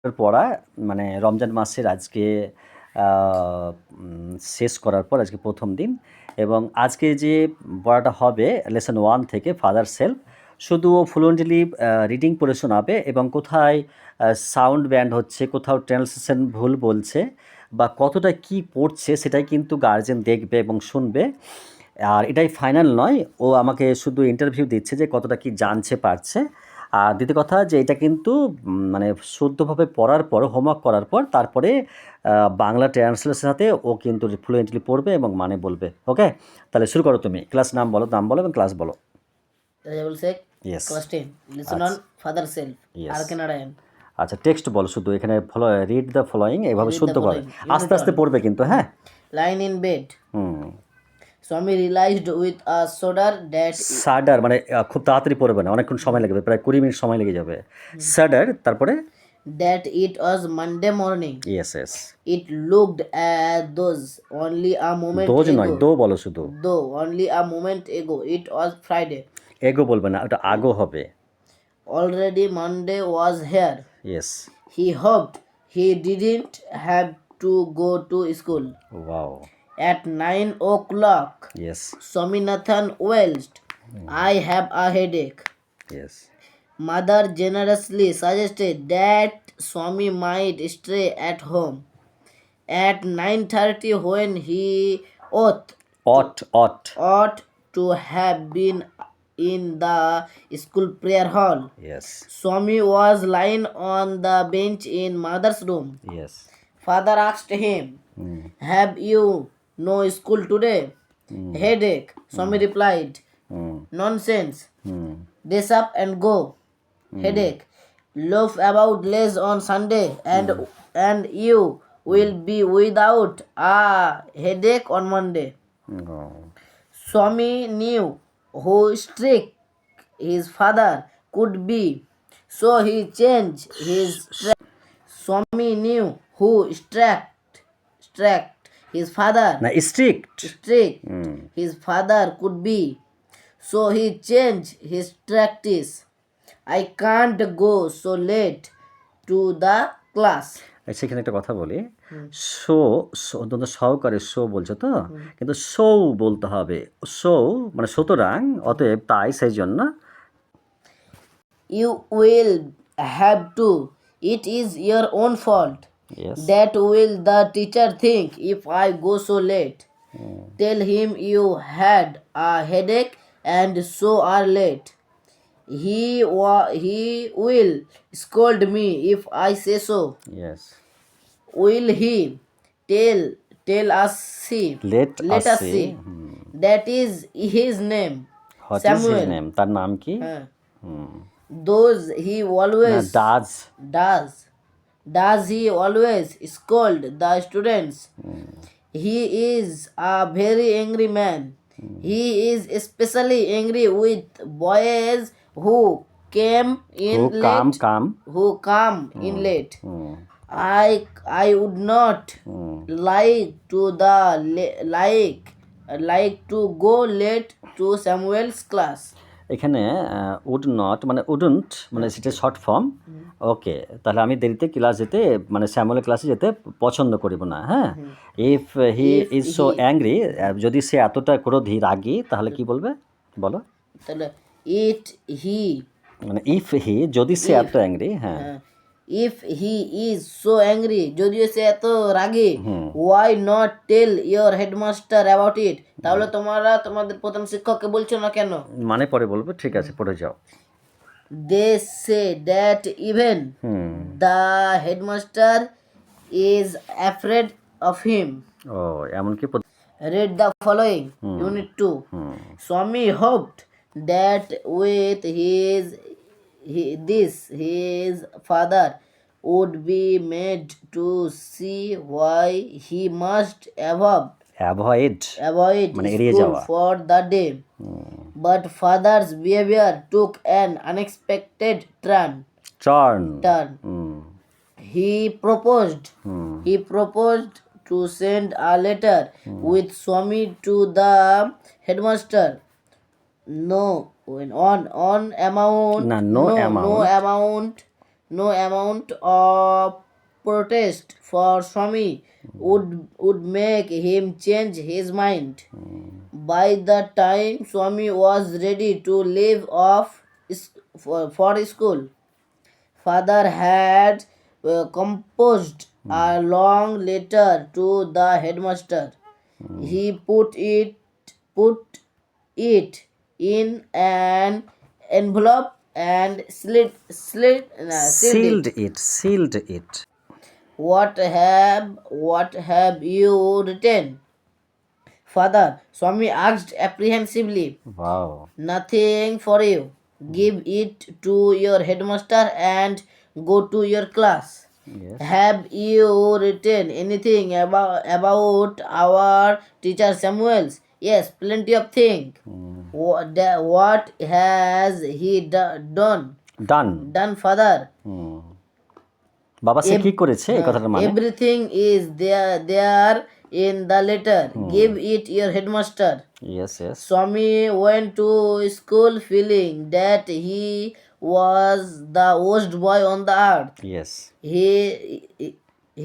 পড়া মানে রমজান মাসের আজকে শেষ করার পর আজকে প্রথম দিন এবং আজকে যে পড়াটা হবে লেসন 1 থেকে ফাদার সেলফ শুধু ফ্লুয়েন্টলি রিডিং পড়ে শোনাবে এবং কোথায় সাউন্ড ব্যান্ড হচ্ছে, কোথাও ট্রান্সলেশন ভুল বলছে বা কতটা কি পড়ছে সেটাই কিন্তু গার্জেন দেখবে এবং শুনবে। আর এটাই ফাইনাল নয়, ও আমাকে শুধু ইন্টারভিউ দিচ্ছে যে কতটা কি জানছে পারছে। আর দ্বিতীয় কথা যে এটা কিন্তু মানে শুদ্ধভাবে পড়ার পর হোমওয়ার্ক করার পর তারপরে বাংলা ট্রান্সলেশনের সাথে ও কিন্তু ফ্লুয়েন্টলি পড়বে এবং মানে বলবে। ওকে, তাহলে শুরু করো, তুমি ক্লাস নাম বলো এবং ক্লাস বলো। Rajabul Sheikh, Yes. class 10. Listen on Father Self. Yes. R. K. Narayan. আচ্ছা, টেক্সট বলো শুধু, এখানে রিড দ্য ফলোয়িং এভাবে Read the শুদ্ধ করে following. Unit আস্তে আস্তে one. পড়বে কিন্তু, হ্যাঁ। Lying in bed. Hmm. Swami realized with a shudder that সাডার মানে খুব তাড়াতাড়ি পড়বে না, অনেকক্ষণ সময় লাগবে, প্রায় 20 মিনিট সময় লেগে যাবে। সাডার, তারপরে it was Monday morning. Yes yes. It looked as though only a moment those ago. নয়, দো বলো শুধু। Though only a moment ago. It was Friday. এগো বলবে না, ওটা আগো হবে। Already Monday was here. Yes. He hoped he didn't have to go to school. Wow. At 9 o'clock. Yes Swaminathan wailed, I have a headache. Yes. Mother generously suggested that Swami might stay at home. At 9:30, when he ought ought to have been in the school prayer hall, yes Swami was lying on the bench in mother's room. Yes. Father asked him, have you no school today? Headache, Swami replied. Nonsense. Dress up and go. Headache. Loaf about less on Sunday and you will be without a headache on Monday. Swami knew how strict his father could be, so he changed his Swami knew who strict his father না, strict. his father could be, so he changed his practice. I can't go so late to the class. সেখানে একটা কথা বলি, show অন্তত সহকারে show বলছো তো, কিন্তু শো বলতে হবে। শো মানে সুতরাং, অতএব, তাই, সেই জন্য। You will have to. It is your own fault. Yes. That will the teacher think if I go so late. Tell him you had a headache and so are late. He will scold me if I say so. Yes. Will he? Tell us see. Let us see. That is his name. What Samuel. is his name? তার নাম কি? Those he always does he always scold the students. He is a very angry man. He is especially angry with boys who come in late. I would not like to go late to Samuel's class. এখানে would not মানে wouldn't মানে সেটা short form. ওকে, তাহলে আমি দেরিতে class যেতে মানে স্যামুয়েলের ক্লাসে যেতে পছন্দ করিব না। হ্যাঁ, if he is so angry, যদি সে এতটা ক্রোধী রাগী তাহলে কি বলবে বলো? তাহলে মানে ইফ হি, যদি সে এত অ্যাংরি, হ্যাঁ, if he is so angry, যদিও সে এত রাগী, why not tell your headmaster about it? তাহলে তোমরা তোমাদের প্রধান শিক্ষককে বলছো না কেন? মানে পরে বলবো, ঠিক আছে, পড়ে যাও। They say that even the headmaster is afraid of him. ও, এমনকি Read the following. Unit 2. Swami hoped that with his father would be made to see why he must avoid মানে এড়িয়ে school যাওয়া। for the day. But father's behavior took an unexpected turn. He proposed to send a letter with Swami to the headmaster. No amount no amount of protest for Swami would make him change his mind. By the time Swami was ready to leave off for school, father had composed a long letter to the headmaster. He put it in an envelope and sealed it. Sealed it. What have you written, father? Swami asked apprehensively. Wow. Nothing for you. Give it to your headmaster and go to your class. Yes. Have you written anything about our teacher Samuel's? Yes, plenty of things. What has he done? Done. Done, father. বাবা সে কি করেছে এই কথাটার মানে? Everything is there in the letter. Give it your headmaster. Yes, yes. Swami went to school feeling that he was the worst boy on the earth. Yes.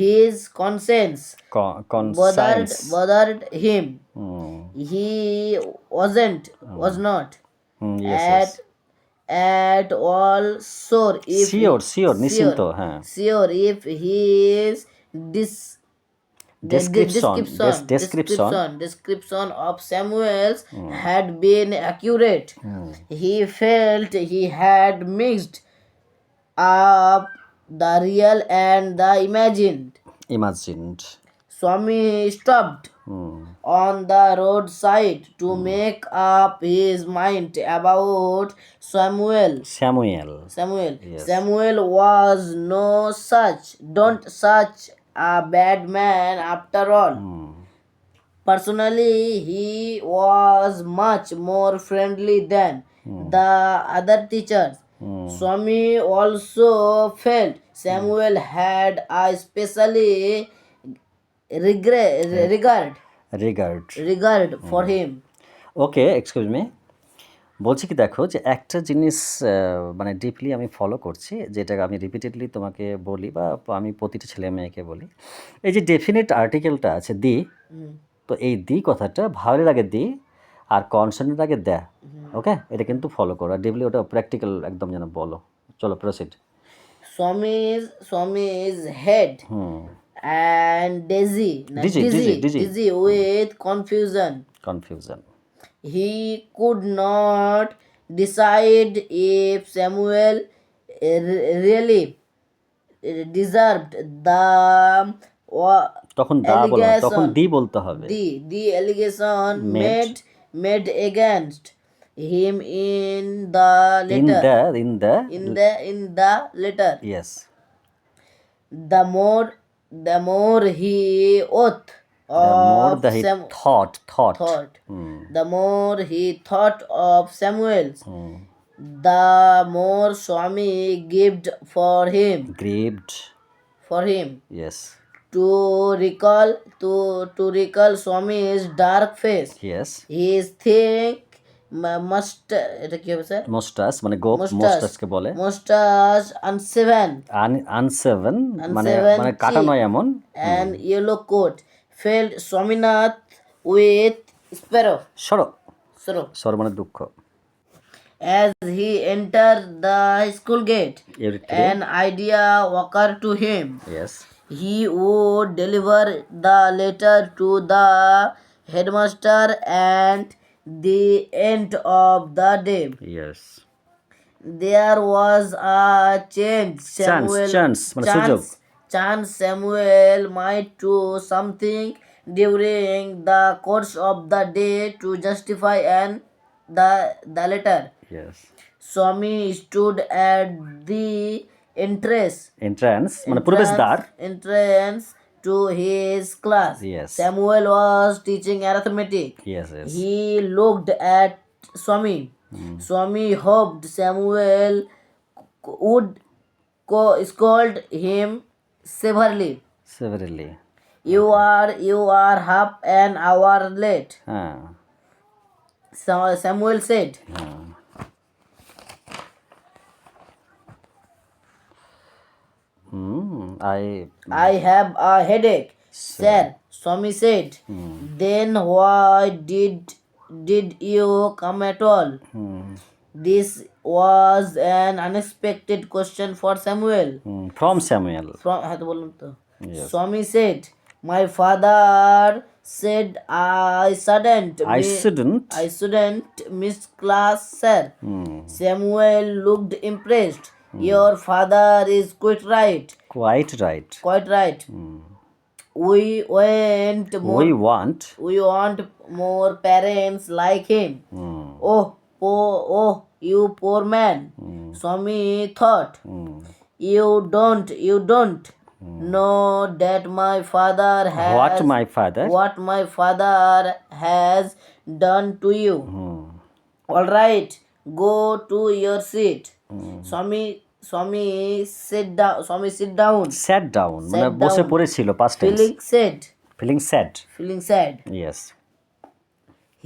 His conscience Conscience. bothered him. He was not Yes, at yes. at all sure if Sure, নিশ্চিন্ত, হ্যাঁ। sure if his description of Samuel's had been accurate. He felt he had mixed up the real and the imagined. Swami stopped on the roadside to make up his mind about Samuel. Yes. Samuel was don't such a bad man after all. Personally, he was much more friendly than the other teachers. Swami also felt Samuel had a specially regard for him. Okay, excuse me. বলছি কি, দেখো যে একটা জিনিস মানে deeply আমি follow করছি, যেটা আমি রিপিটেডলি তোমাকে বলি বা আমি প্রতিটা ছেলে মেয়েকে বলি। এই যে ডেফিনিট আর্টিকেলটা আছে দি, তো এই দি কথাটা ভাওয়ালের আগে দি আর কনসোনেন্টের আগে দ্য। ওকে, এটা কিন্তু ফলো করো, আর ডিপলি ওটা প্র্যাকটিক্যাল একদম যেন বলো। চলো proceed. Swami's head and dizzy with confusion. He could not decide if Samuel really deserved the তখন দা বলো না, তখন দি বলতে হবে। the allegation made against him in the letter. Yes. The more he thought, the more he thought of Samuel, the more Swami grieved for him. Yes. To recall Swami's dark face. Yes. His thick এটা কি হবে sir? মুস্টাস মানে গোপ, মুস্টাসকে বলে। মুস্টাস আনসেভেন মানে কাটা নয় এমন। and yellow coat filled Swaminath with sorrow মানে দুঃখ। As he entered the school gate, an idea occurred to him. Yes. He would deliver the letter to the headmaster at the end of the day. Yes. There was a chance Samuel might do something during the course of the day to justify the letter. Yes. Swami stood at the entrance to his class. Yes. Samuel was teaching arithmetic. Yes. He looked at Swami. Swami hoped Samuel would scold him severely. You are half an hour late. Samuel said. I I have a headache, sir. Swami said. Then why did you come at all? This was an unexpected question for Samuel. from Samuel. From হ্যাঁ তো বললাম তো। Yes. Swami said, my father said I shouldn't miss class, sir. Samuel looked impressed. Your father is quite right. Quite right. Quite right. We We want. want more parents like him. Oh, you poor man. Swami thought. You don't know that my father has What my father has done to you. All right, go to your seat. Swami sit down. sat down মানে Sat বসে down. পড়েছিল past tense. Feeling sad. Yes.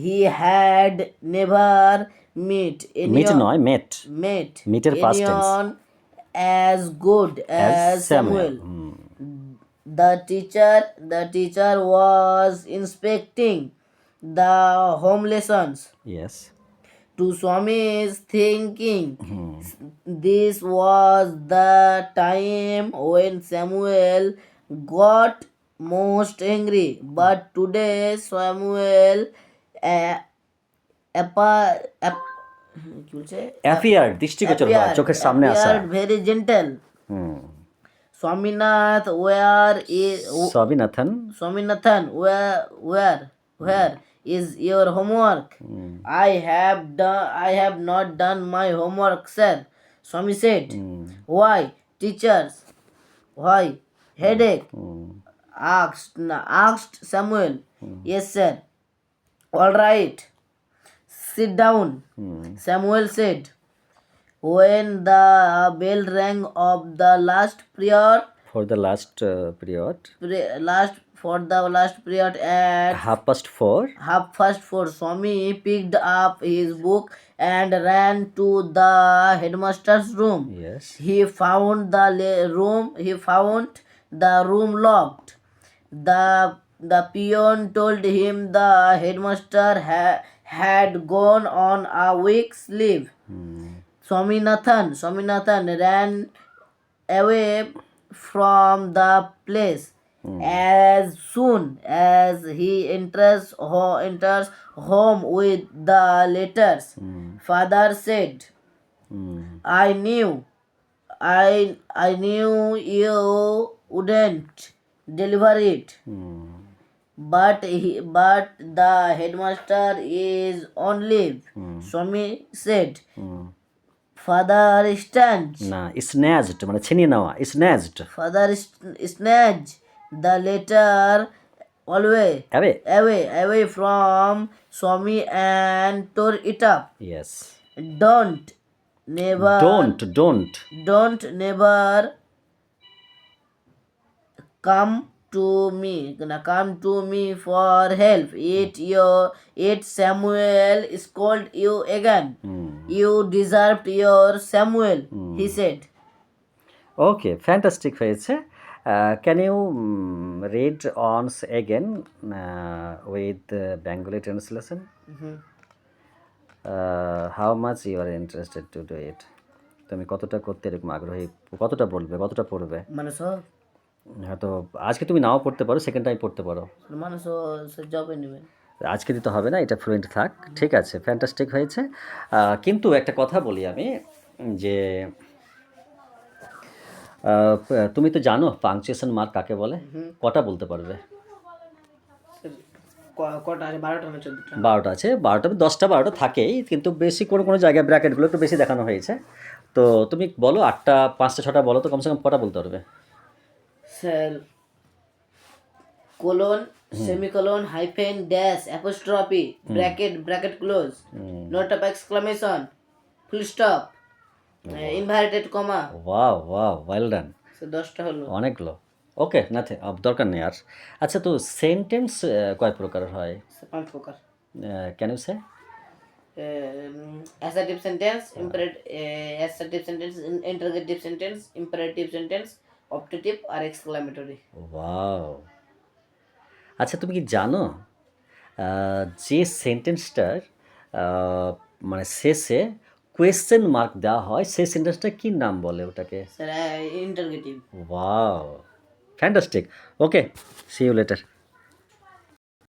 He had never met Meet নয় met. Meet এর past tense. anyone as good as Samuel. The teacher was inspecting the home lessons. Yes. To Swami's thinking, this was the time when Samuel got most angry. But today Samuel কি বলছে? appeared দৃষ্টিগোচর হয় চোখের সামনে আসা appeared very gentle. Swaminath, Swaminathan, where is your homework? I have not done my homework, sir. Swami said. Why, teachers? Why, headache? Asked Samuel. Yes, sir. All right. Sit down. Samuel said. When the bell rang of the last period, for the last period for the last period at 4:30. 4:30, Swami picked up his book and ran to the headmaster's room. Yes. He found the room locked. The peon told him the headmaster had gone on a week's leave. Swaminathan ran away from the place. As soon as he enters home with the letters, father said, I knew you wouldn't deliver it. But the headmaster is on leave. Swami said. Father snatched. না snatched মানে ছিনিয়ে নেওয়া snatched. Father snatched the letter away from Swami and tore it up. Yes. Don't never come to me for help. It Samuel scolded you again. You deserved your Samuel, he said. Okay, fantastic হয়েছে. Can you read once again with Bengali translation? How much you are interested to do it? তুমি কতটা করতে এরকম আগ্রহী, কতটা বলবে, কতটা পড়বে? মানে সব হয়তো আজকে তুমি নাও পড়তে পারো, সেকেন্ড টাইম পড়তে পারো, মানে সব জবে নেবে, আজকে দিতে হবে না, এটা ফ্লুয়েন্ট থাক, ঠিক আছে, ফ্যান্টাস্টিক হয়েছে। কিন্তু একটা কথা বলি আমি যে তুমি তো জানো পাংচুয়েশন মার্ক কাকে বলে, কটা বলতে পারবে? কটা আছে? 12টা না 14টা? 12টা আছে, 12টা 10টা 12টা থাকেই, কিন্তু বেশি কোনো জায়গায় ব্র্যাকেটগুলো একটু বেশি দেখানো হয়েছে। তো তুমি বলো 8টা 5টা 6টা বলো তো, কমসে কম কটা বলতে পারবে? Sir colon, semicolon, hyphen, dash, apostrophe, bracket close, note of exclamation, full stop, inverted comma. Wow well done. 10টা হলো, অনেকগুলো। ওকে, নাথিং, দরকার নেই আর। আচ্ছা, তো সেন্টেন্স কয় প্রকার হয়? 5 প্রকার। Can you say? assertive sentence, imperative sentence, interrogative sentence, imperative sentence, optative or exclamatory. Wow! আচ্ছা তুমি কি জানো যে সেন্টেন্সটার মানে শেষে কোয়েশ্চেন মার্ক দেওয়া হয় সেই সেন্টেন্সটা কি নাম বলে ওটাকে? Sir, interrogative. Wow! Fantastic. Okay, see you letter.